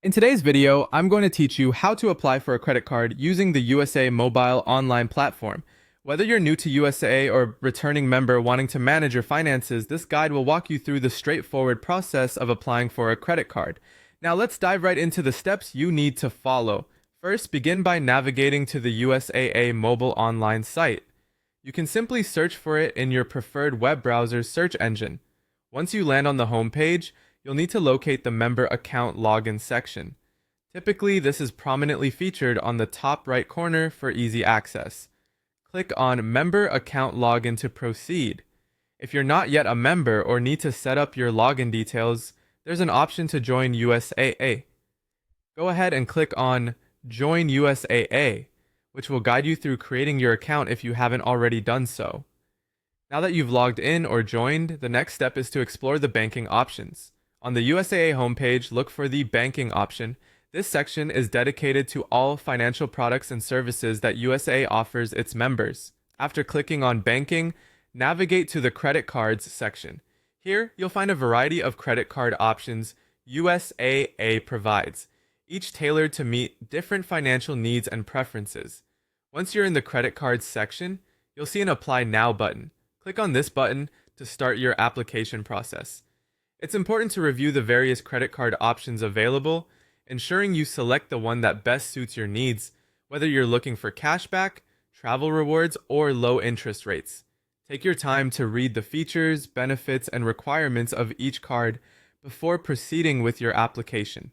In today's video, I'm going to teach you how to apply for a credit card using the USAA mobile online platform. Whether you're new to USAA or returning member wanting to manage your finances, this guide will walk you through the straightforward process of applying for a credit card. Now let's dive right into the steps you need to follow. First, begin by navigating to the USAA mobile online site. You can simply search for it in your preferred web browser's search engine. Once you land on the home page, you'll need to locate the member account login section. Typically, this is prominently featured on the top right corner for easy access. Click on Member Account Login to proceed. If you're not yet a member or need to set up your login details, there's an option to join USAA. Go ahead and click on Join USAA, which will guide you through creating your account if you haven't already done so. Now that you've logged in or joined, the next step is to explore the banking options. On the USAA homepage, look for the Banking option. This section is dedicated to all financial products and services that USAA offers its members. After clicking on Banking, navigate to the Credit Cards section. Here, you'll find a variety of credit card options USAA provides, each tailored to meet different financial needs and preferences. Once you're in the Credit Cards section, you'll see an Apply Now button. Click on this button to start your application process. It's important to review the various credit card options available, ensuring you select the one that best suits your needs, whether you're looking for cashback, travel rewards, or low interest rates. Take your time to read the features, benefits, and requirements of each card before proceeding with your application.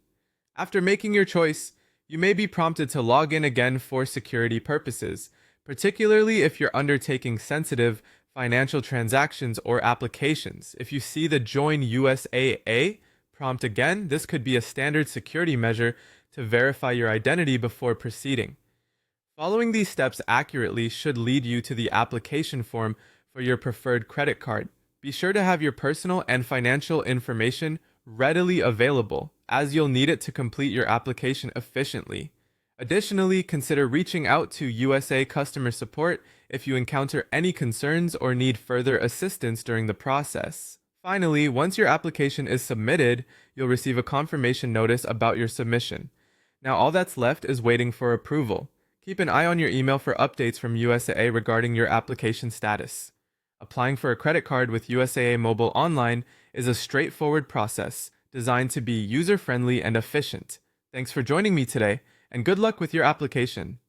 After making your choice, you may be prompted to log in again for security purposes, particularly if you're undertaking sensitive financial transactions or applications. If you see the Join USAA prompt again, this could be a standard security measure to verify your identity before proceeding. Following these steps accurately should lead you to the application form for your preferred credit card. Be sure to have your personal and financial information readily available, as you'll need it to complete your application efficiently. Additionally, consider reaching out to USA customer support if you encounter any concerns or need further assistance during the process. Finally, once your application is submitted, you'll receive a confirmation notice about your submission. Now all that's left is waiting for approval. Keep an eye on your email for updates from USAA regarding your application status. Applying for a credit card with USAA Mobile Online is a straightforward process designed to be user-friendly and efficient. Thanks for joining me today, and good luck with your application.